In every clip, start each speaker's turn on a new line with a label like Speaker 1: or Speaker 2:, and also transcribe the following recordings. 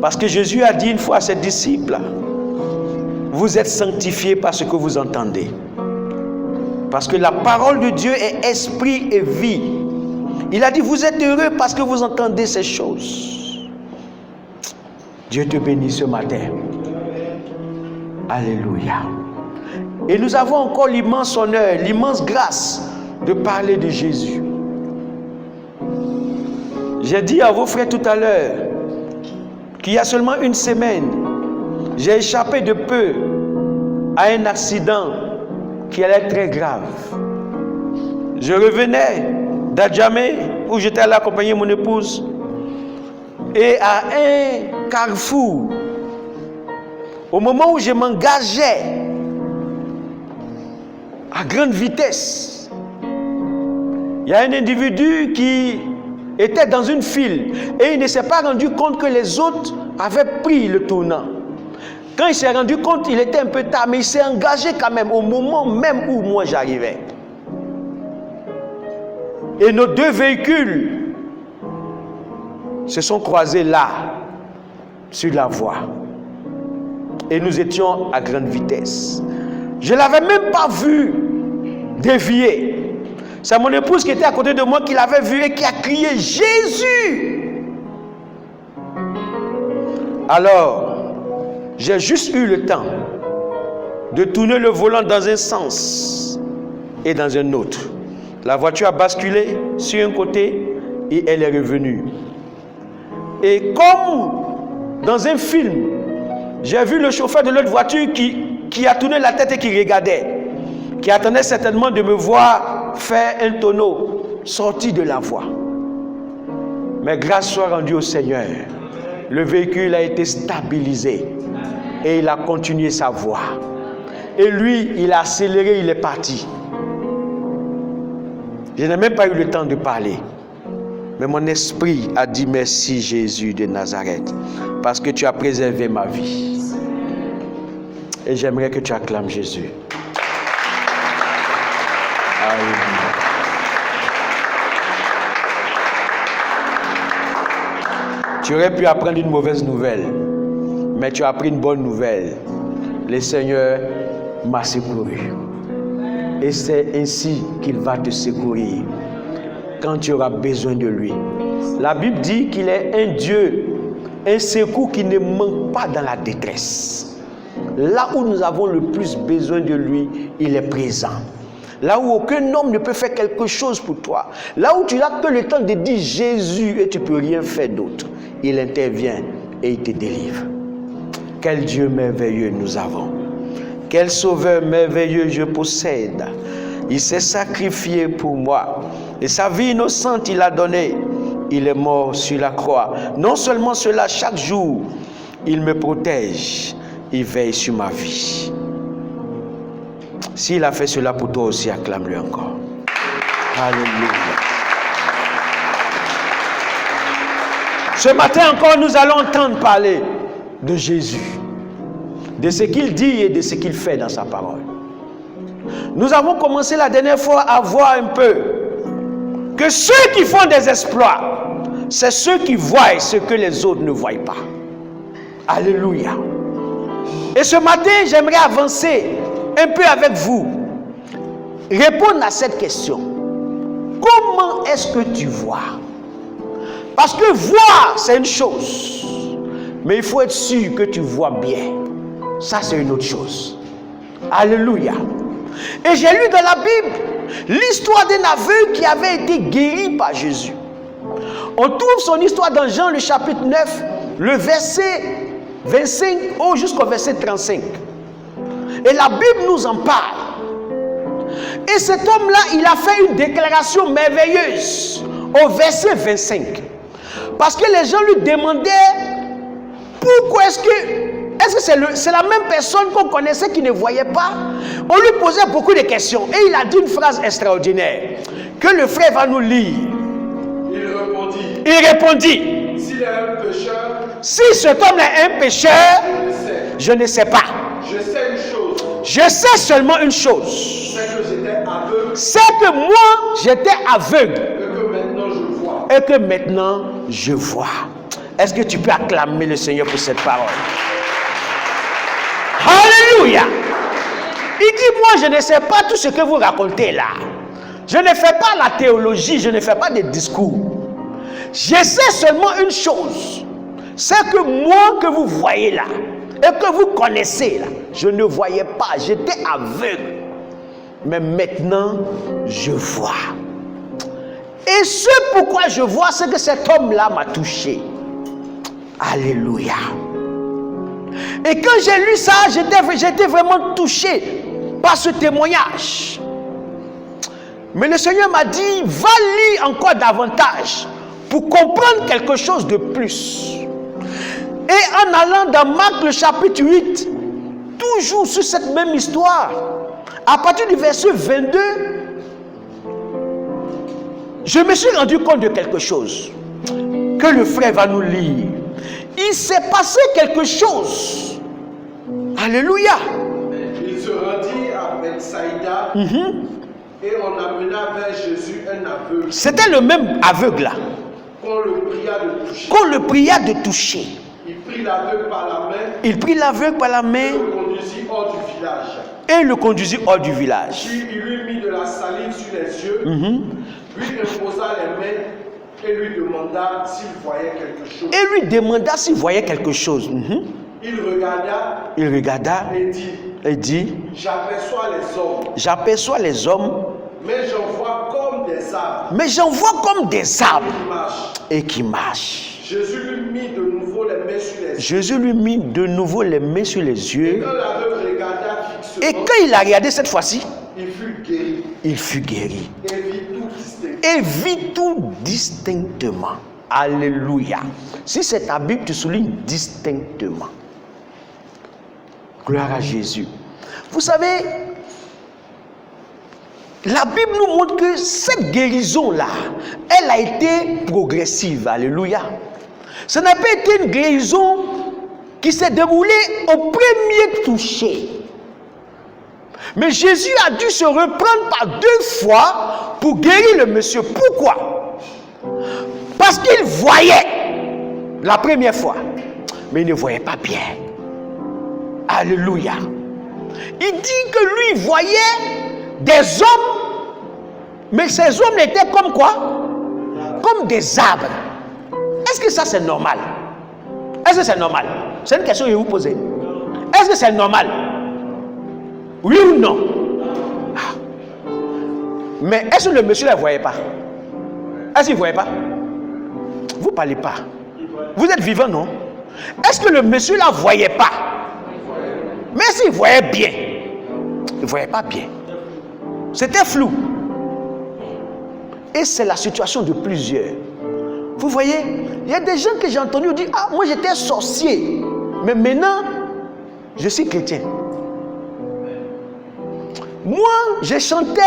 Speaker 1: Parce que Jésus a dit une fois à ses disciples, vous êtes sanctifiés par ce que vous entendez. Parce que la parole de Dieu est esprit et vie. Il a dit, vous êtes heureux parce que vous entendez ces choses. Dieu te bénit ce matin. Alléluia. Et nous avons encore l'immense honneur, l'immense grâce de parler de Jésus. J'ai dit à vos frères tout à l'heure qu'il y a seulement une semaine, j'ai échappé de peu à un accident qui allait être très grave. Je revenais d'Adjamé, où j'étais allé accompagner mon épouse, et à un carrefour, au moment où je m'engageais à grande vitesse, il y a un individu qui était dans une file et il ne s'est pas rendu compte que les autres avaient pris le tournant. Quand il s'est rendu compte, il était un peu tard, mais il s'est engagé quand même au moment même où moi j'arrivais. Et nos deux véhicules se sont croisés là, sur la voie. Et nous étions à grande vitesse. Je ne l'avais même pas vu dévier. C'est mon épouse qui était à côté de moi qui l'avait vu et qui a crié « Jésus !» Alors, j'ai juste eu le temps de tourner le volant dans un sens et dans un autre. La voiture a basculé sur un côté et elle est revenue. Et comme dans un film, j'ai vu le chauffeur de l'autre voiture qui a tourné la tête et qui regardait, qui attendait certainement de me voir faire un tonneau sorti de la voie. Mais grâce soit rendue au Seigneur, le véhicule a été stabilisé et il a continué sa voie. Et lui, il a accéléré, il est parti. Je n'ai même pas eu le temps de parler. Mais mon esprit a dit merci Jésus de Nazareth, parce que tu as préservé ma vie. Et j'aimerais que tu acclames Jésus. Alléluia. Tu aurais pu apprendre une mauvaise nouvelle, mais tu as appris une bonne nouvelle. Le Seigneur m'a secouru. Et c'est ainsi qu'il va te secourir quand tu auras besoin de lui. La Bible dit qu'il est un Dieu, un secours qui ne manque pas dans la détresse. Là où nous avons le plus besoin de lui, il est présent. Là où aucun homme ne peut faire quelque chose pour toi. Là où tu n'as que le temps de dire Jésus et tu ne peux rien faire d'autre. Il intervient et il te délivre. Quel Dieu merveilleux nous avons. Quel sauveur merveilleux je possède. Il s'est sacrifié pour moi. Et sa vie innocente il a donnée. Il est mort sur la croix. Non seulement cela, chaque jour, il me protège. Il veille sur ma vie. S'il a fait cela pour toi aussi, acclame-le encore. Alléluia. Ce matin encore, nous allons entendre parler de Jésus, de ce qu'il dit et de ce qu'il fait dans sa parole. Nous avons commencé la dernière fois à voir un peu que ceux qui font des exploits, c'est ceux qui voient ce que les autres ne voient pas. Alléluia. Et ce matin, j'aimerais avancer un peu avec vous, répondre à cette question. Comment est-ce que tu vois? Parce que voir, c'est une chose. Mais il faut être sûr que tu vois bien. Ça, c'est une autre chose. Alléluia. Et j'ai lu dans la Bible l'histoire d'un aveugle qui avait été guéri par Jésus. On trouve son histoire dans Jean le chapitre 9, le verset 25 jusqu'au verset 35. Et la Bible nous en parle. Et cet homme-là, il a fait une déclaration merveilleuse au verset 25. Parce que les gens lui demandaient pourquoi est-ce que c'est la même personne qu'on connaissait qui ne voyait pas. On lui posait beaucoup de questions. Et il a dit une phrase extraordinaire que le frère va nous lire. Il répondit, s'il est un pécheur, si cet homme est un pécheur, je ne sais pas.
Speaker 2: Je sais une chose.
Speaker 1: Je sais seulement une chose.
Speaker 2: C'est que j'étais aveugle.
Speaker 1: C'est que moi, j'étais aveugle.
Speaker 2: Et que maintenant je vois.
Speaker 1: Et que maintenant, je vois. Est-ce que tu peux acclamer le Seigneur pour cette parole? Alléluia. Il dit, moi je ne sais pas tout ce que vous racontez là. Je ne fais pas la théologie, je ne fais pas des discours. Je sais seulement une chose. C'est que moi que vous voyez là, et que vous connaissez là, je ne voyais pas, j'étais aveugle. Mais maintenant, je vois. Et ce pourquoi je vois, c'est que cet homme-là m'a touché. Alléluia. Et quand j'ai lu ça, j'étais vraiment touché par ce témoignage. Mais le Seigneur m'a dit, va lire encore davantage pour comprendre quelque chose de plus. Et en allant dans Marc le chapitre 8, toujours sur cette même histoire, à partir du verset 22, je me suis rendu compte de quelque chose que le frère va nous lire. Il s'est passé quelque chose. Alléluia.
Speaker 2: Il se rendit à Bethsaïda et on amena vers Jésus un aveugle.
Speaker 1: C'était le même aveugle là.
Speaker 2: Qu'on le pria de toucher.
Speaker 1: Qu'on le pria de toucher.
Speaker 2: Il prit l'aveugle par la main.
Speaker 1: Il prit l'aveugle par la main.
Speaker 2: Et le conduisit hors du village.
Speaker 1: Et le conduisit hors du village.
Speaker 2: Puis il lui mit de la salive sur les yeux. Lui imposa les mains et lui demanda s'il voyait quelque chose.
Speaker 1: Et lui demanda s'il voyait quelque chose.
Speaker 2: Il regarda.
Speaker 1: Il regarda.
Speaker 2: Et dit.
Speaker 1: J'aperçois
Speaker 2: les hommes.
Speaker 1: J'aperçois les hommes.
Speaker 2: Mais j'en vois comme des arbres.
Speaker 1: Mais j'en vois comme des arbres. Et qui marchent.
Speaker 2: Jésus lui mit de nouveau les mains sur les yeux.
Speaker 1: Jésus lui mit de nouveau les mains sur les yeux.
Speaker 2: Et quand l'aveugle regarda fixement.
Speaker 1: Et quand il a regardé cette fois-ci,
Speaker 2: il fut guéri.
Speaker 1: Il fut guéri.
Speaker 2: Et vit tout distinctement.
Speaker 1: Et vit tout distinctement. Alléluia. Si c'est ta Bible, tu soulignes distinctement. Gloire à Jésus. Vous savez, la Bible nous montre que cette guérison-là, elle a été progressive. Alléluia. Ce n'a pas été une guérison qui s'est déroulée au premier toucher. Mais Jésus a dû se reprendre par 2 fois pour guérir le monsieur. Pourquoi? Parce qu'il voyait la première fois, mais il ne voyait pas bien. Alléluia. Il dit que lui il voyait des hommes, mais ces hommes étaient comme quoi? Comme des arbres. Est-ce que ça c'est normal? Est-ce que c'est normal? C'est une question que je vous pose. Est-ce que c'est normal? Oui ou non? Mais est-ce que le monsieur ne le voyait pas? Est-ce qu'il ne voyait pas? Vous ne parlez pas. Vous êtes vivant, non? Est-ce que le monsieur ne la voyait pas? Mais s'il voyait bien, il ne voyait pas bien. C'était flou. Et c'est la situation de plusieurs. Vous voyez, il y a des gens que j'ai entendu dire, ah, moi j'étais sorcier, mais maintenant, je suis chrétien. Moi, je chantais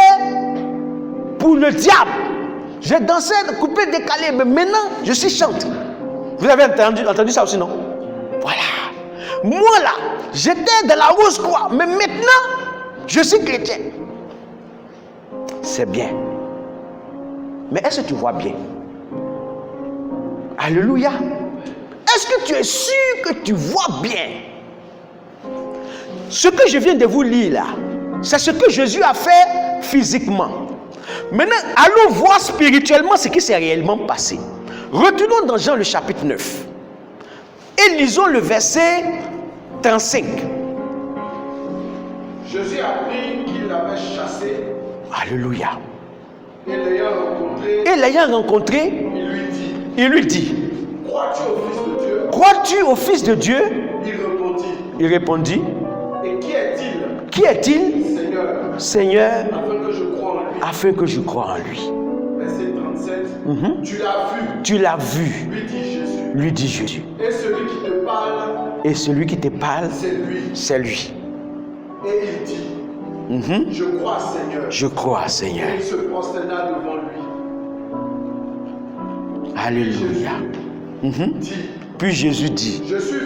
Speaker 1: pour le diable. Je dansais, coupé, décalé, mais maintenant, je suis chante. Vous avez entendu ça aussi, non? Voilà. Moi là, j'étais dans la rose croix, mais maintenant, je suis chrétien. C'est bien. Mais est-ce que tu vois bien? Alléluia. Est-ce que tu es sûr que tu vois bien? Ce que je viens de vous lire là, c'est ce que Jésus a fait physiquement. Maintenant, allons voir spirituellement ce qui s'est réellement passé. Retournons dans Jean le chapitre 9. Et lisons le verset 35.
Speaker 2: Jésus apprit qu'il l'avait chassé.
Speaker 1: Alléluia.
Speaker 2: Et l'ayant rencontré,
Speaker 1: il lui dit,
Speaker 2: crois-tu au Fils de Dieu?
Speaker 1: Crois-tu au Fils de Dieu? Il répondit,
Speaker 2: et qui est-il?
Speaker 1: Qui est-il? Seigneur,
Speaker 2: afin que je croie en lui.
Speaker 1: Afin que je croie en lui.
Speaker 2: Verset 37. Tu l'as vu.
Speaker 1: Tu l'as vu.
Speaker 2: Lui dit Jésus.
Speaker 1: Et celui qui te parle. Et celui qui te parle. C'est lui.
Speaker 2: Et il dit. Je crois, Seigneur.
Speaker 1: Je crois, Seigneur.
Speaker 2: Et il se prosterna devant lui.
Speaker 1: Alléluia. Puis Jésus dit.
Speaker 2: Je suis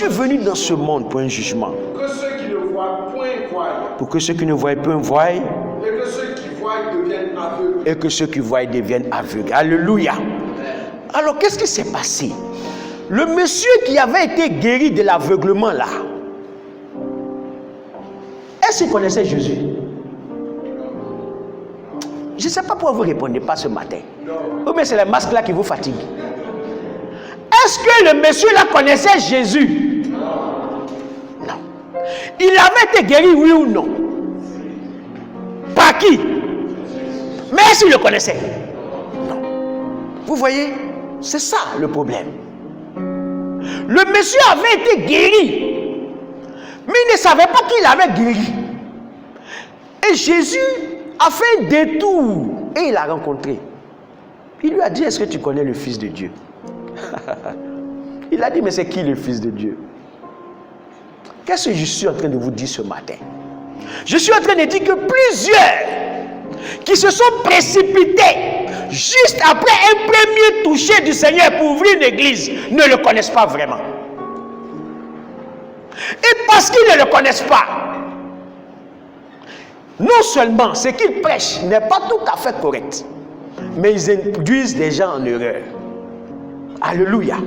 Speaker 2: venu dans ce monde.
Speaker 1: Pour un jugement.
Speaker 2: Que ceux qui ne voient point voient.
Speaker 1: Pour que ceux qui ne voient point voient.
Speaker 2: Et que ceux qui voient deviennent aveugles.
Speaker 1: Et que ceux qui voient deviennent aveugles. Alléluia. Alors, qu'est-ce qui s'est passé? Le monsieur qui avait été guéri de l'aveuglement là, est-ce qu'il connaissait Jésus? Je ne sais pas pourquoi vous ne répondez pas ce matin. Ou bien c'est les masques là qui vous fatiguent. Est-ce que le monsieur là connaissait Jésus? Non. Il avait été guéri, oui ou non? Par qui? Mais est-ce qu'il le connaissait? Non. Vous voyez, c'est ça le problème. Le monsieur avait été guéri, mais il ne savait pas qu'il avait guéri. Et Jésus a fait un détour et il l'a rencontré. Il lui a dit, est-ce que tu connais le Fils de Dieu? Il a dit, mais c'est qui le Fils de Dieu? Qu'est-ce que je suis en train de vous dire ce matin? Je suis en train de dire que plusieurs qui se sont précipités juste après un premier toucher du Seigneur pour ouvrir une église ne le connaissent pas vraiment. Et parce qu'ils ne le connaissent pas, non seulement ce qu'ils prêchent n'est pas tout à fait correct, mais ils induisent des gens en erreur. Alléluia.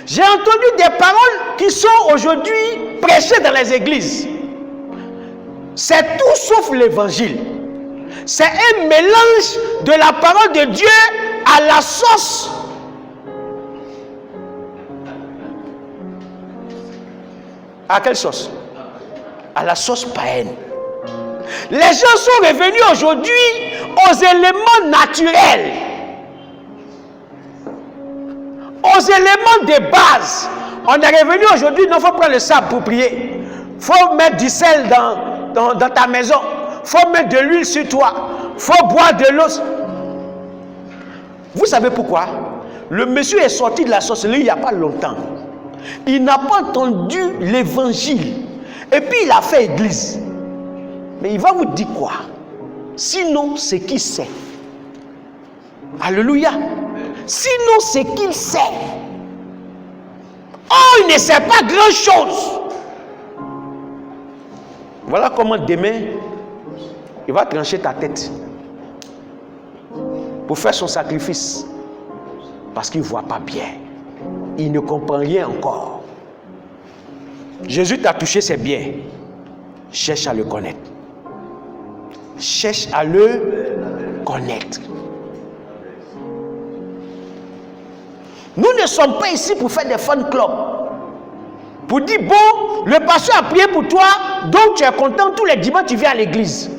Speaker 1: J'ai entendu des paroles qui sont aujourd'hui prêchées dans les églises. C'est tout sauf l'évangile. C'est un mélange de la parole de Dieu à la sauce. À quelle sauce? À la sauce païenne. Les gens sont revenus aujourd'hui aux éléments naturels, aux éléments de base. On est revenu aujourd'hui, il faut prendre le sable pour prier. Il faut mettre du sel dans ta maison. Il faut mettre de l'huile sur toi. Il faut boire de l'eau. Vous savez pourquoi? Le monsieur est sorti de la sorcellerie il n'y a pas longtemps. Il n'a pas entendu l'évangile. Et puis il a fait église. Mais il va vous dire quoi? Sinon, c'est qu'il sait. Alléluia. Sinon, c'est qu'il sait. Oh, il ne sait pas grand-chose. Voilà comment demain, il va trancher ta tête pour faire son sacrifice. Parce qu'il ne voit pas bien. Il ne comprend rien encore. Jésus t'a touché, c'est bien. Cherche à le connaître. Cherche à le connaître. Nous ne sommes pas ici pour faire des fan clubs. Pour dire, bon, le pasteur a prié pour toi, donc tu es content, tous les dimanches tu viens à l'église.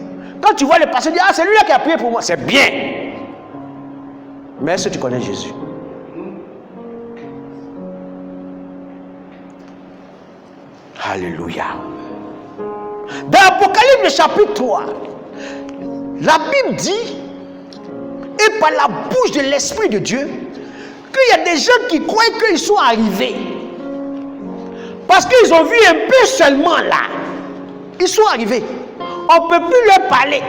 Speaker 1: Quand tu vois le pasteur dire, ah, c'est lui-là qui a prié pour moi, c'est bien. Mais est-ce que tu connais Jésus? Alléluia. Dans l'Apocalypse chapitre 3, la Bible dit, et par la bouche de l'Esprit de Dieu, qu'il y a des gens qui croient qu'ils sont arrivés. Parce qu'ils ont vu un peu seulement là. Ils sont arrivés. On ne peut plus leur parler.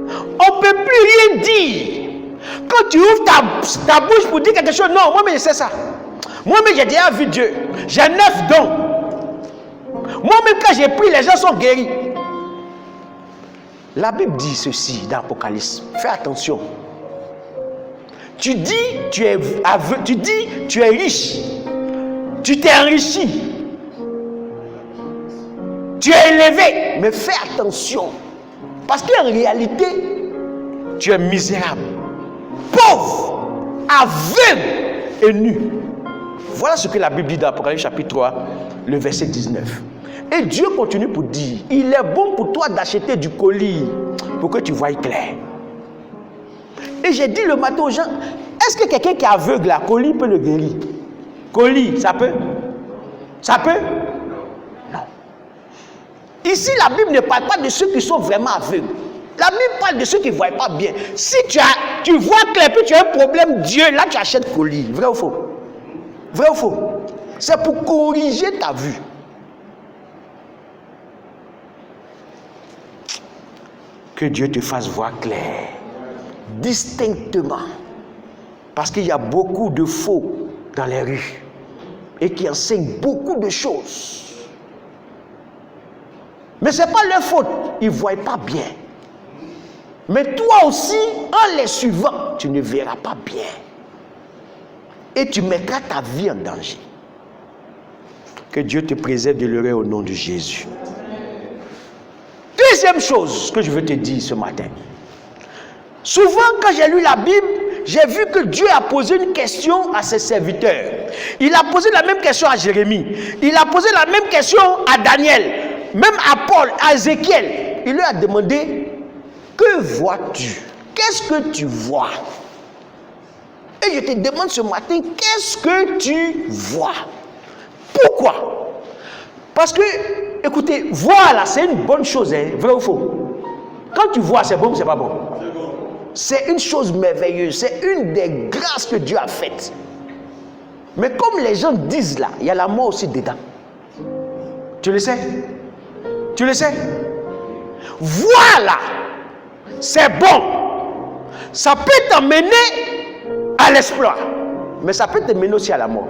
Speaker 1: On ne peut plus rien dire. Quand tu ouvres ta bouche pour dire quelque chose, non, moi-même je sais ça. Moi-même j'ai déjà vu Dieu. J'ai 9 dons. Moi-même quand j'ai pris, les gens sont guéris. La Bible dit ceci dans l'Apocalypse. Fais attention. Tu dis tu es aveugle, tu dis tu es riche. Tu t'es enrichi. Tu es élevé. Mais fais attention. Parce qu'en réalité, tu es misérable, pauvre, aveugle et nu. Voilà ce que la Bible dit dans Apocalypse chapitre 3, le verset 19. Et Dieu continue pour dire, il est bon pour toi d'acheter du colis pour que tu voies clair. Et j'ai dit le matin aux gens, est-ce que quelqu'un qui est aveugle, la colis peut le guérir? Colis, ça peut? Ça peut? Non. Ici, la Bible ne parle pas de ceux qui sont vraiment aveugles. La Bible parle de ceux qui ne voient pas bien. Si tu vois clair, puis tu as un problème, Dieu, là tu achètes colis. Vrai ou faux? Vrai ou faux? C'est pour corriger ta vue. Que Dieu te fasse voir clair, distinctement. Parce qu'il y a beaucoup de faux dans les rues et qui enseignent beaucoup de choses. Mais ce n'est pas leur faute, ils ne voient pas bien. Mais toi aussi, en les suivant, tu ne verras pas bien. Et tu mettras ta vie en danger. Que Dieu te préserve de l'erreur au nom de Jésus. Deuxième chose que je veux te dire ce matin. Souvent, quand j'ai lu la Bible, j'ai vu que Dieu a posé une question à ses serviteurs. Il a posé la même question à Jérémie. Il a posé la même question à Daniel. Même à Paul, à Ézéchiel. Il lui a demandé, que vois-tu? Qu'est-ce que tu vois? Et je te demande ce matin, qu'est-ce que tu vois? Pourquoi? Parce que, écoutez, voir là, c'est une bonne chose, hein, vrai ou faux? Quand tu vois, c'est bon ou c'est pas bon? C'est une chose merveilleuse, c'est une des grâces que Dieu a faites. Mais comme les gens disent là, il y a la mort aussi dedans. Tu le sais? Tu le sais? Voilà, c'est bon. Ça peut t'emmener à l'exploit, mais ça peut te mener aussi à la mort.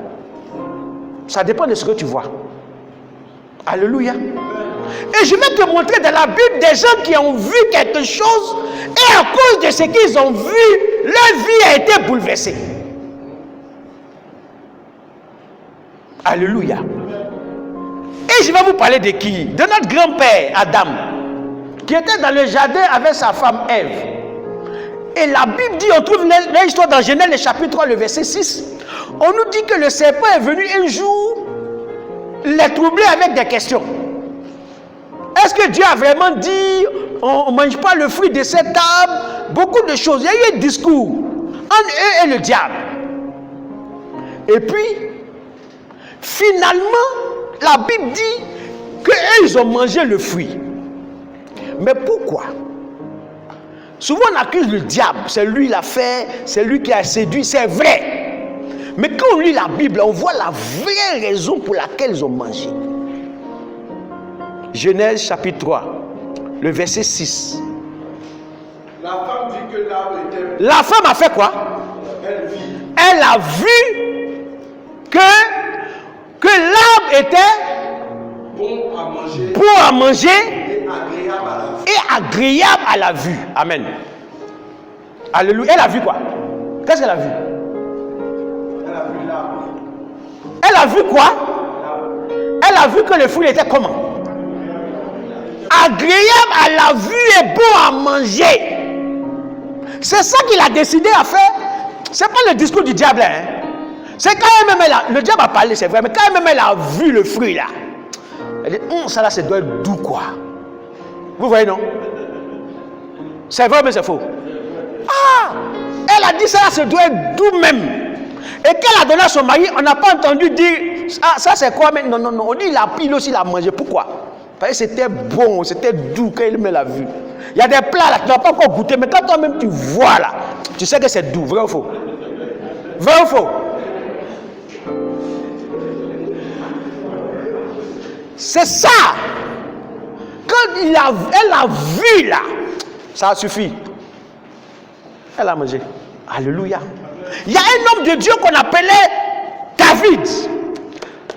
Speaker 1: Ça dépend de ce que tu vois. Alléluia. Et je vais te montrer dans la Bible des gens qui ont vu quelque chose et à cause de ce qu'ils ont vu, leur vie a été bouleversée. Alléluia. Et je vais vous parler de qui? De notre grand-père Adam, qui était dans le jardin avec sa femme Ève. Et la Bible dit, on trouve l'histoire dans Genèse, le chapitre 3, le verset 6. On nous dit que le serpent est venu un jour les troubler avec des questions. Est-ce que Dieu a vraiment dit on ne mange pas le fruit de cette arbre? Beaucoup de choses. Il y a eu un discours entre eux et le diable. Et puis, finalement, la Bible dit qu'eux, ils ont mangé le fruit. Mais pourquoi? Souvent, on accuse le diable. C'est lui qui l'a fait, c'est lui qui a séduit. C'est vrai. Mais quand on lit la Bible, on voit la vraie raison pour laquelle ils ont mangé. Genèse chapitre 3, le verset 6.
Speaker 2: La femme dit que l'arbre était...
Speaker 1: La femme a fait quoi?
Speaker 2: Elle vit.
Speaker 1: Elle a vu que l'arbre était
Speaker 2: Bon à manger.
Speaker 1: bon à manger
Speaker 2: Et agréable à la vue.
Speaker 1: et agréable à la vue. Amen. Alléluia. Elle a vu quoi? Qu'est-ce qu'elle a vu?
Speaker 2: Elle a vu l'arbre.
Speaker 1: Elle a vu quoi? Elle a vu que le fruit était comment? Agréable à la vue et bon à manger. C'est ça qu'il a décidé à faire. C'est pas le discours du diable, hein? C'est quand même le diable a parlé, c'est vrai, mais quand même elle a vu le fruit là. Elle dit, ça là, ça doit être doux quoi. Vous voyez, non? C'est vrai, mais c'est faux. Ah! Elle a dit ça là, ça doit être doux même. Et qu'elle a donné à son mari, on n'a pas entendu dire, ah, ça c'est quoi? Mais non, non, non. On dit, il a pris aussi, il a mangé. Pourquoi? Parce que c'était bon, c'était doux quand il me l'a vu. Il y a des plats là, tu n'as pas encore goûté, mais quand toi-même tu vois là, tu sais que c'est doux, vrai ou faux? Vrai ou faux? C'est ça. Quand elle a vu là, ça suffit. Elle a mangé. Alléluia. Il y a un homme de Dieu qu'on appelait David.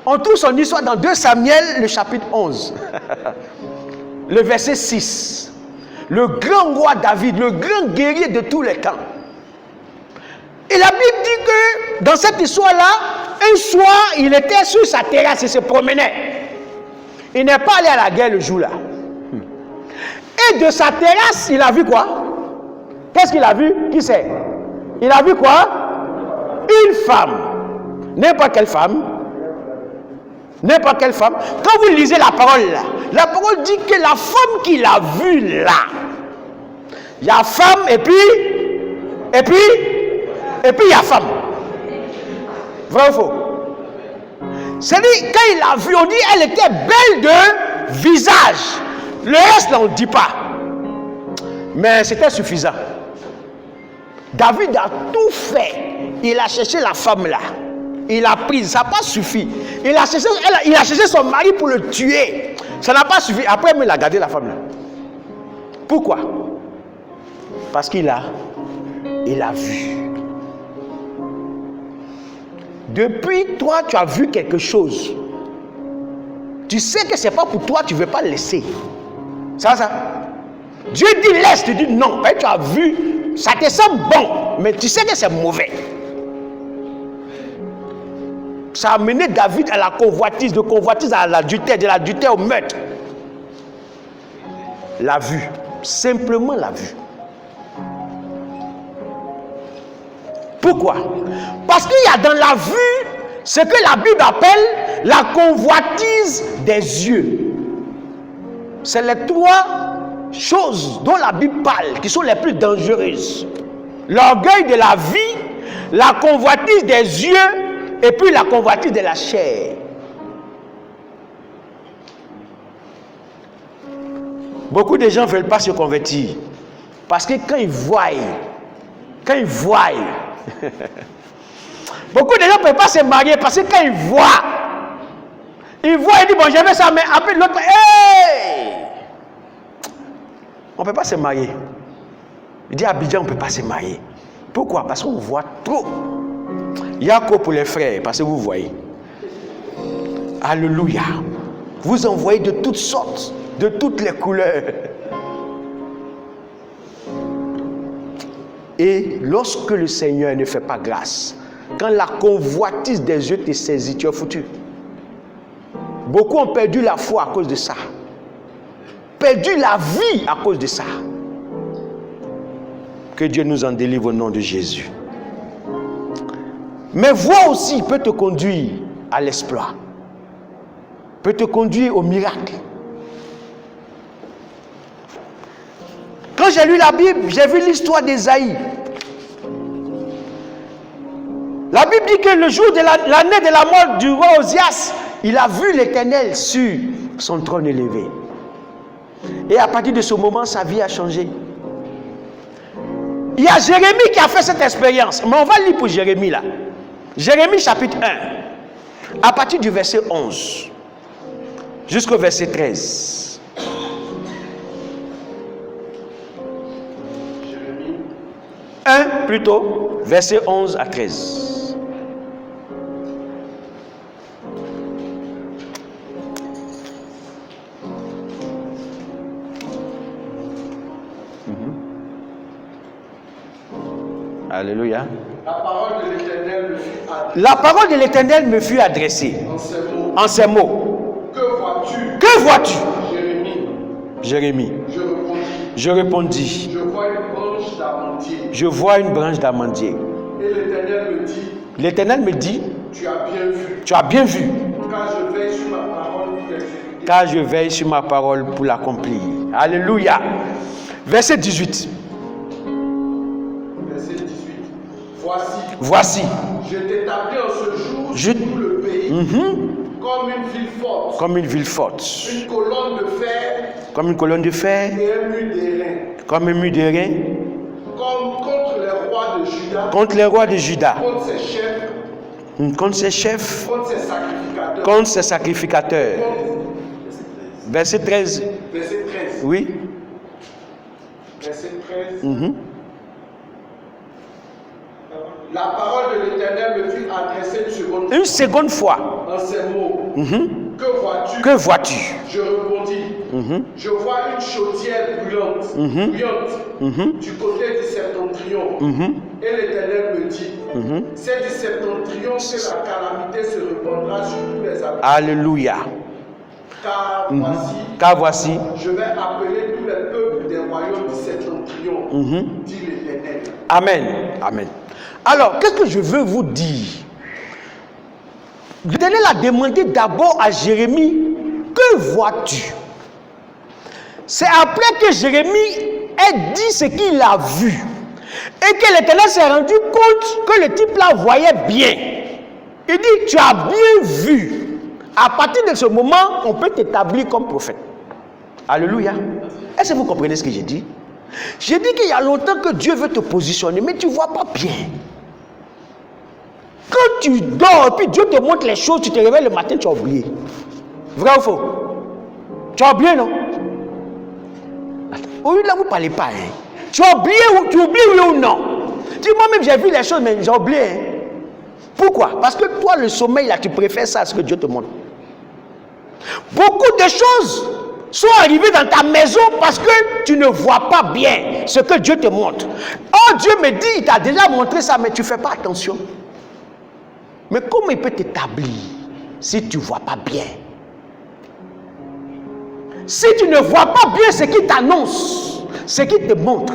Speaker 1: On trouve son histoire dans 2 Samuel, le chapitre 11. Le verset 6. Le grand roi David, le grand guerrier de tous les temps. Et la Bible dit que dans cette histoire-là, un soir, il était sur sa terrasse, il se promenait. Il n'est pas allé à la guerre le jour-là. Et de sa terrasse, il a vu quoi? Qu'est-ce qu'il a vu? Qui c'est? Il a vu quoi? Une femme. N'importe quelle femme. N'importe quelle femme. Quand vous lisez la parole là, la parole dit que la femme qu'il a vue là, il y a femme et puis il y a femme. Vrai ou faux? C'est-à-dire, quand il l'a vue, on dit elle était belle de visage. Le reste, là, on ne dit pas. Mais c'était suffisant. David a tout fait. Il a cherché la femme là. Il a pris. Ça n'a pas suffi. Il a cherché son mari pour le tuer. Ça n'a pas suffi. Après, il a gardé la femme là. Pourquoi? Parce qu'il a vu. Depuis toi, tu as vu quelque chose. Tu sais que ce n'est pas pour toi, tu ne veux pas le laisser. Ça. Dieu dit laisse, tu dis non. Ben, tu as vu, ça te semble bon, mais tu sais que c'est mauvais. Ça a amené David à la convoitise, de convoitise à l'adultère, de l'adultère au meurtre. La vue, simplement la vue. Pourquoi? Parce qu'il y a dans la vue ce que la Bible appelle la convoitise des yeux. C'est les trois choses dont la Bible parle qui sont les plus dangereuses. L'orgueil de la vie, la convoitise des yeux et puis la convoitise de la chair. Beaucoup de gens ne veulent pas se convertir parce que quand ils voient, beaucoup de gens ne peuvent pas se marier parce que quand ils voient, ils disent bon, j'aime ça, mais après l'autre, hey! On ne peut pas se marier. Il dit à Abidjan, on ne peut pas se marier. Pourquoi? Parce qu'on voit trop. Il y a quoi pour les frères? Parce que vous voyez. Alléluia. Vous en voyez de toutes sortes, de toutes les couleurs. Et lorsque le Seigneur ne fait pas grâce, quand la convoitise des yeux te saisit, tu es foutu. Beaucoup ont perdu la foi à cause de ça. Perdu la vie à cause de ça. Que Dieu nous en délivre au nom de Jésus. Mais voix aussi peut te conduire à l'exploit. Peut te conduire au miracle. Quand j'ai lu la Bible, j'ai vu l'histoire d'Ésaïe. La Bible dit que le jour de l'année de la mort du roi Osias, il a vu l'Éternel sur son trône élevé. Et à partir de ce moment, sa vie a changé. Il y a Jérémie qui a fait cette expérience. Mais on va lire pour Jérémie là. Jérémie chapitre 1. À partir du verset 11. Jusqu'au verset 13.
Speaker 2: Jérémie
Speaker 1: 1 plutôt, verset 11 à 13. Alléluia. La parole de l'Éternel me fut adressée. En ces mots.
Speaker 2: Que vois-tu?
Speaker 1: Que vois-tu?
Speaker 2: Jérémie.
Speaker 1: Jérémie.
Speaker 2: Je répondis.
Speaker 1: Je vois une branche d'amandier.
Speaker 2: Je vois une branche d'amandier.
Speaker 1: Et l'Éternel me dit.
Speaker 2: L'Éternel me dit.
Speaker 1: Tu as bien vu.
Speaker 2: Tu as bien vu.
Speaker 1: Car je veille sur ma parole pour l'exécuter.
Speaker 2: Car je veille sur ma parole pour l'accomplir. Alléluia. Verset 18.
Speaker 1: Verset 18.
Speaker 2: Voici.
Speaker 1: Je t'établis en ce jour sur tout le pays comme une ville forte.
Speaker 2: Comme une ville forte.
Speaker 1: Une colonne de fer.
Speaker 2: Comme une colonne de fer.
Speaker 1: Et un mur d'airain.
Speaker 2: Comme un mur d'airain.
Speaker 1: Comme contre les rois de Juda.
Speaker 2: Contre les rois de Juda.
Speaker 1: Contre ses chefs.
Speaker 2: Contre ses chefs.
Speaker 1: Contre ses sacrificateurs.
Speaker 2: Contre ses sacrificateurs. Verset 13.
Speaker 1: Verset 13.
Speaker 2: Oui.
Speaker 1: Verset 13. La parole de l'Éternel me fut adressée une seconde fois. En ces mots. Que vois-tu?
Speaker 2: Que vois-tu?
Speaker 1: Je répondis. Je vois une chaudière brûlante du côté du septentrion. Et l'Éternel me dit, c'est du septentrion que la calamité se répandra sur tous les habitants.
Speaker 2: Alléluia. Car voici,
Speaker 1: je vais appeler tous les peuples des royaumes du septentrion, dit l'Éternel.
Speaker 2: Amen. Amen. Alors, qu'est-ce que je veux vous dire? L'Éternel a demandé d'abord à Jérémie, que vois-tu? C'est après que Jérémie ait dit ce qu'il a vu. Et que l'Éternel s'est rendu compte que le type là voyait bien. Il dit, tu as bien vu. À partir de ce moment, on peut t'établir comme prophète. Alléluia. Est-ce que vous comprenez ce que j'ai dit? J'ai dit qu'il y a longtemps que Dieu veut te positionner, mais tu ne vois pas bien. Quand tu dors, et puis Dieu te montre les choses, tu te réveilles le matin, tu as oublié. Vrai ou faux? Tu as oublié, non? Oui, là, vous ne parlez pas. Hein? Tu as oublié, tu oublies oui ou non? Moi-même, j'ai vu les choses, mais j'ai oublié. Hein? Pourquoi? Parce que toi, le sommeil, là, tu préfères ça à ce que Dieu te montre. Beaucoup de choses sont arrivés dans ta maison parce que tu ne vois pas bien ce que Dieu te montre. Oh, Dieu me dit, il t'a déjà montré ça, mais tu ne fais pas attention. Mais comment il peut t'établir si tu ne vois pas bien? Si tu ne vois pas bien ce qu'il t'annonce, ce qu'il te montre.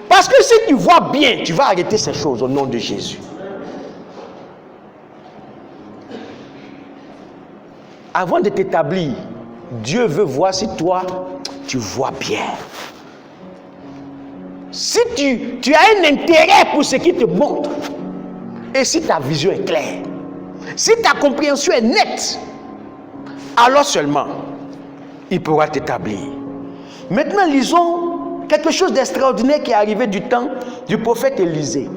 Speaker 2: Parce que si tu vois bien, tu vas arrêter ces choses au nom de Jésus. Avant de t'établir, Dieu veut voir si toi, tu vois bien. Si tu as un intérêt pour ce qu'il te montre, et si ta vision est claire, si ta compréhension est nette, alors seulement, il pourra t'établir. Maintenant, lisons quelque chose d'extraordinaire qui est arrivé du temps du prophète Élisée.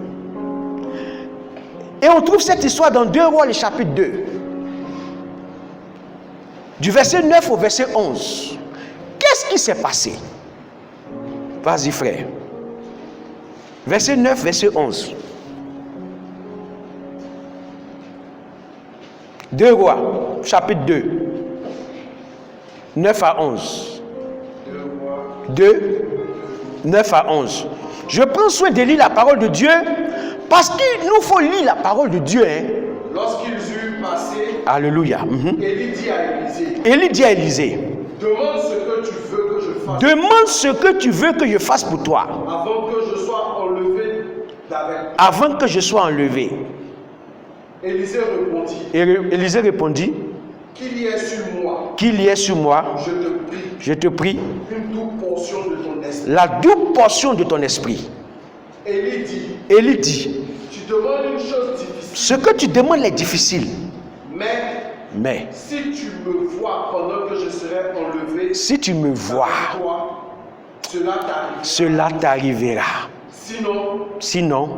Speaker 2: Et on trouve cette histoire dans 2 Rois, le chapitre 2. Du verset 9 au verset 11. Qu'est-ce qui s'est passé? Vas-y, frère. Verset 9, verset 11. 2 Rois, chapitre 2. 9 à 11. 2, 9 à 11. Je prends soin de lire la parole de Dieu parce qu'il nous faut lire la parole de Dieu.
Speaker 3: Lorsqu'ils eurent passé,
Speaker 2: alléluia.
Speaker 3: Élie dit à Élisée,
Speaker 2: Élie dit à Élisée,
Speaker 3: demande ce que tu veux que je fasse.
Speaker 2: Demande ce que tu veux que je fasse pour toi.
Speaker 3: Avant que je sois enlevé d'avec.
Speaker 2: Avant que je sois enlevé.
Speaker 3: Élisée répondit.
Speaker 2: Élisée répondit.
Speaker 3: Qu'il y ait sur moi.
Speaker 2: Qu'il y ait sur moi.
Speaker 3: Je te prie.
Speaker 2: Je te prie.
Speaker 3: Une double portion de ton esprit.
Speaker 2: La double portion de ton esprit.
Speaker 3: Élie dit.
Speaker 2: Élie dit.
Speaker 3: Tu demandes une chose difficile.
Speaker 2: Ce que tu demandes est difficile.
Speaker 3: Mais si tu me vois pendant que je serai enlevé.
Speaker 2: Si tu me vois.
Speaker 3: Toi,
Speaker 2: cela t'arrivera. Sinon,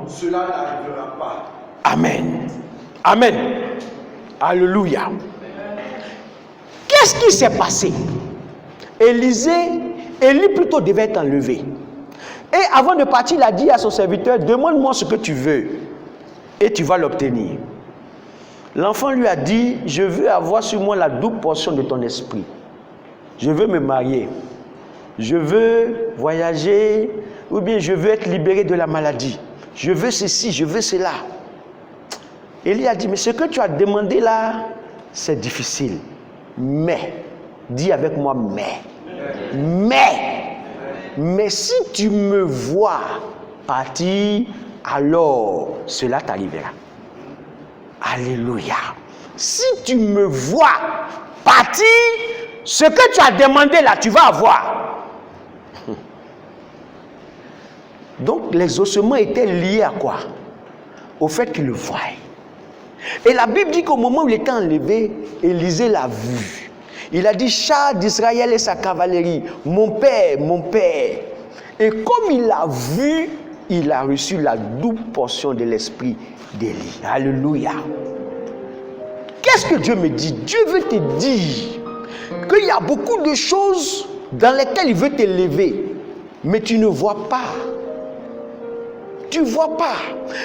Speaker 3: cela n'arrivera pas.
Speaker 2: Amen. Amen. Alléluia. Qu'est-ce qui s'est passé? Élie plutôt devait être enlevé. Et avant de partir, il a dit à son serviteur, demande-moi ce que tu veux et tu vas l'obtenir. L'enfant lui a dit, je veux avoir sur moi la double portion de ton esprit. Je veux me marier. Je veux voyager, ou bien je veux être libéré de la maladie. Je veux ceci, je veux cela. Élie a dit, mais ce que tu as demandé là, c'est difficile. Mais, dis avec moi, mais si tu me vois partir, alors cela t'arrivera. Alléluia. Si tu me vois partir, ce que tu as demandé là, tu vas avoir. Donc les ossements étaient liés à quoi? Au fait qu'il le voie. Et la Bible dit qu'au moment où il était enlevé, Élisée l'a vu. Il a dit, char d'Israël et sa cavalerie, mon père, mon père. Et comme il l'a vu, il a reçu la double portion de l'esprit d'Élie. Alléluia. Qu'est-ce que Dieu me dit? Dieu veut te dire qu'il y a beaucoup de choses dans lesquelles il veut t'élever, mais tu ne vois pas. Tu ne vois pas.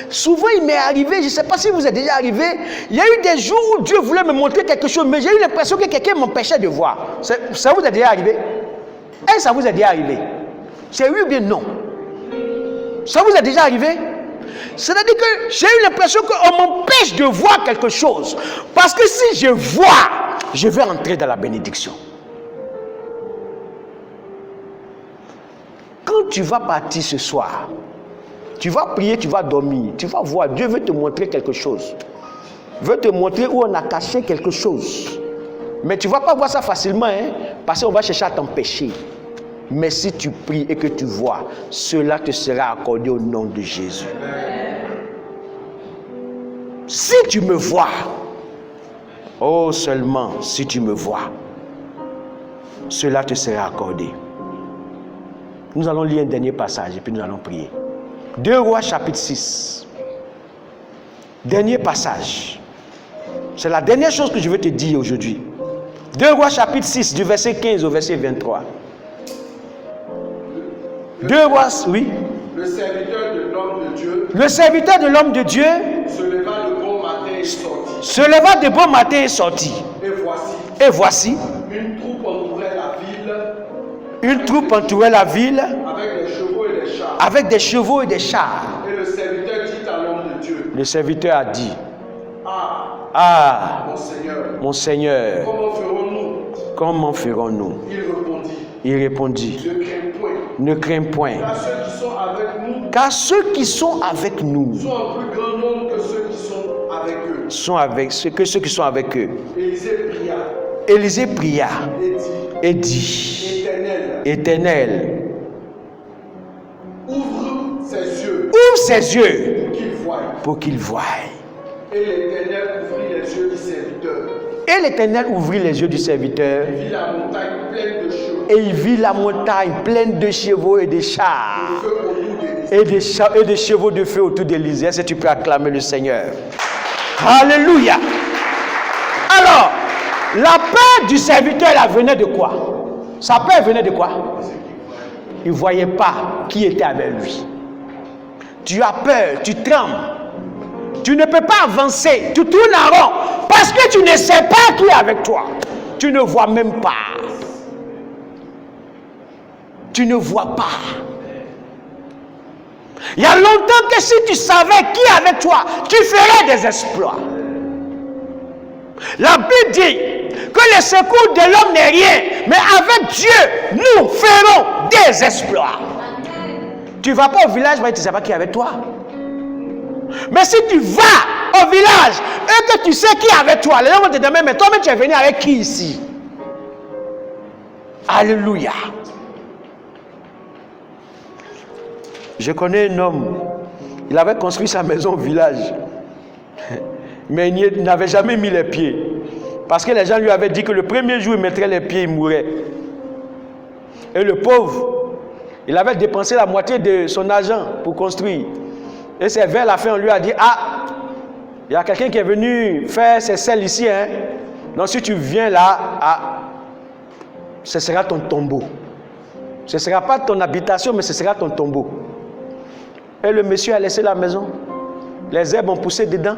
Speaker 2: Souvent, il m'est arrivé, je ne sais pas si vous êtes déjà arrivé, il y a eu des jours où Dieu voulait me montrer quelque chose, mais j'ai eu l'impression que quelqu'un m'empêchait de voir. Ça vous est déjà arrivé? Et ça vous est déjà arrivé? C'est oui ou bien non? Ça vous est déjà arrivé? C'est-à-dire que j'ai eu l'impression qu'on m'empêche de voir quelque chose. Parce que si je vois, je vais entrer dans la bénédiction. Quand tu vas partir ce soir, tu vas prier, tu vas dormir, tu vas voir, Dieu veut te montrer quelque chose. Veut te montrer où on a caché quelque chose. Mais tu ne vas pas voir ça facilement, parce qu'on va chercher à t'empêcher. Mais si tu pries et que tu vois, cela te sera accordé au nom de Jésus. Si tu me vois, oh seulement si tu me vois, cela te sera accordé. Nous allons lire un dernier passage et puis nous allons prier. 2 Rois chapitre 6. Dernier passage. C'est la dernière chose que je veux te dire aujourd'hui. 2 Rois chapitre 6 du verset 15 au verset 23. 2 Rois, oui.
Speaker 3: Le serviteur de l'homme de Dieu.
Speaker 2: Le serviteur de l'homme de Dieu
Speaker 3: se leva de bon matin et sortit.
Speaker 2: Se leva de bon matin et sortit.
Speaker 3: Et voici.
Speaker 2: Une
Speaker 3: troupe entourée
Speaker 2: Une troupe entourait la ville
Speaker 3: avec des chevaux et des chars.
Speaker 2: avec des chevaux et des chars.
Speaker 3: Et le serviteur dit à l'homme de Dieu,
Speaker 2: Le serviteur a dit,
Speaker 3: ah,
Speaker 2: ah,
Speaker 3: mon Seigneur,
Speaker 2: mon Seigneur,
Speaker 3: comment ferons-nous?
Speaker 2: comment ferons-nous?
Speaker 3: Il
Speaker 2: Il répondit,
Speaker 3: ne crains point,
Speaker 2: ne crains point,
Speaker 3: car ceux qui sont avec nous
Speaker 2: car ceux qui sont avec nous
Speaker 3: sont en plus grand nombre que ceux qui sont avec eux.
Speaker 2: ceux qui sont avec eux.
Speaker 3: Élisée pria
Speaker 2: Élisée pria
Speaker 3: et dit,
Speaker 2: et dit,
Speaker 3: Éternel,
Speaker 2: Éternel,
Speaker 3: ouvre
Speaker 2: ouvre ses yeux
Speaker 3: qu'il voie.
Speaker 2: pour qu'il voie.
Speaker 3: Et l'Éternel ouvrit les yeux du serviteur.
Speaker 2: Et l'Éternel ouvrit les yeux du serviteur
Speaker 3: Il vit la montagne pleine de chevaux.
Speaker 2: et il vit la montagne pleine de chevaux et de chars.
Speaker 3: Feu autour d'Élisée.
Speaker 2: Et des chevaux de feu autour d'Élisée. Est-ce que tu peux acclamer le Seigneur? Alléluia. Alors, la peur du serviteur là venait de quoi? Sa peur venait de quoi? Il ne voyait pas qui était avec lui. Tu as peur, tu trembles. Tu ne peux pas avancer, tu tournes en rond parce que tu ne sais pas qui est avec toi. Tu ne vois même pas. Tu ne vois pas. Il y a longtemps que si tu savais qui est avec toi, tu ferais des exploits. La Bible dit que le secours de l'homme n'est rien, mais avec Dieu, nous ferons des exploits. Tu ne vas pas au village, mais tu ne sais pas qui est avec toi. Mais si tu vas au village et que tu sais qui est avec toi, les gens vont te demander, mais toi-même tu es venu avec qui ici? Alléluia. Je connais un homme, il avait construit sa maison au village, mais il n'avait jamais mis les pieds. Parce que les gens lui avaient dit que le premier jour il mettrait les pieds, il mourrait. Et le pauvre, il avait dépensé la moitié de son argent pour construire. Et c'est vers la fin, on lui a dit, ah, il y a quelqu'un qui est venu faire ses selles ici, hein. Donc si tu viens là, ah, ce sera ton tombeau. Ce ne sera pas ton habitation, mais ce sera ton tombeau. Et le monsieur a laissé la maison. Les herbes ont poussé dedans.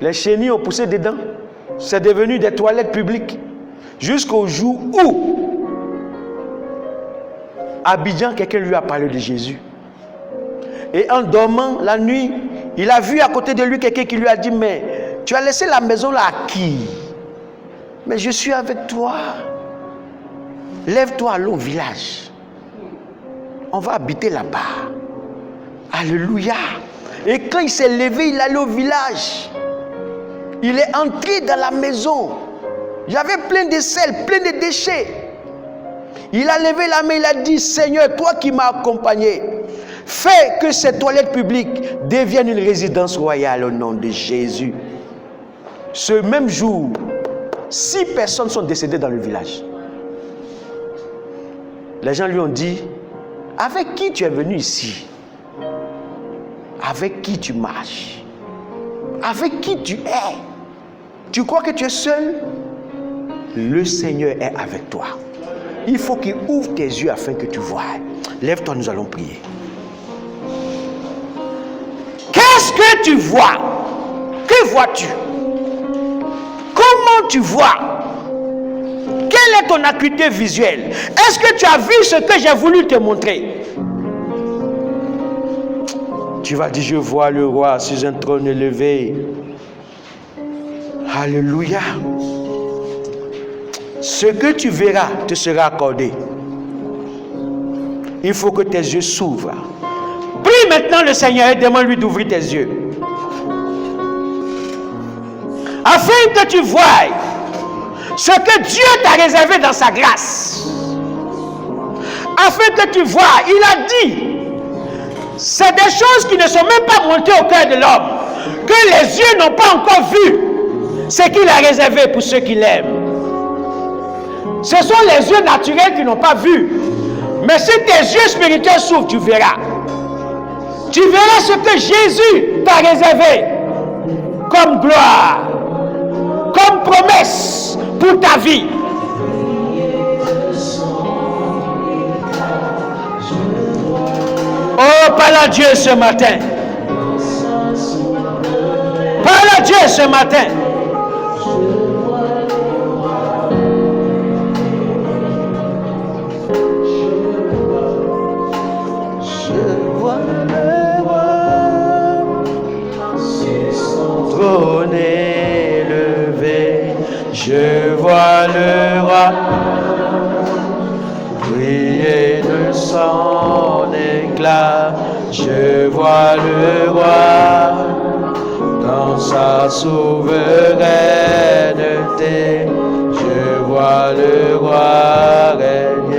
Speaker 2: Les chenilles ont poussé dedans. C'est devenu des toilettes publiques. Jusqu'au jour où, à Abidjan, quelqu'un lui a parlé de Jésus. Et en dormant la nuit, il a vu à côté de lui quelqu'un qui lui a dit, mais tu as laissé la maison là à qui? Mais je suis avec toi. Lève-toi, allons au village. On va habiter là-bas. Alléluia. Et quand il s'est levé, il allait au village. Il est entré dans la maison. Il y avait plein de sel, plein de déchets. Il a levé la main, il a dit, Seigneur, toi qui m'as accompagné, fais que ces toilettes publiques deviennent une résidence royale au nom de Jésus. Ce même jour, 6 personnes sont décédées dans le village. Les gens lui ont dit, avec qui tu es venu ici? Avec qui tu marches? Avec qui tu es? Tu crois que tu es seul? Le Seigneur est avec toi. Il faut qu'il ouvre tes yeux afin que tu vois. Lève-toi, nous allons prier. Qu'est-ce que tu vois? Que vois-tu? Comment tu vois? Quelle est ton acuité visuelle? Est-ce que tu as vu ce que j'ai voulu te montrer? Tu vas dire, je vois le roi sur un trône élevé. Alléluia. Ce que tu verras te sera accordé. Il faut que tes yeux s'ouvrent. Prie maintenant le Seigneur et demande-lui d'ouvrir tes yeux. Afin que tu voies ce que Dieu t'a réservé dans sa grâce. Afin que tu vois, il a dit, c'est des choses qui ne sont même pas montées au cœur de l'homme, que les yeux n'ont pas encore vu, ce qu'il a réservé pour ceux qui l'aiment. Ce sont les yeux naturels qui n'ont pas vu. Mais si tes yeux spirituels s'ouvrent, tu verras. Tu verras ce que Jésus t'a réservé comme gloire, comme promesse pour ta vie. Oh, parle à Dieu ce matin. Parle à Dieu ce matin.
Speaker 1: son éclat, je vois le roi dans sa souveraineté, je vois le roi régner.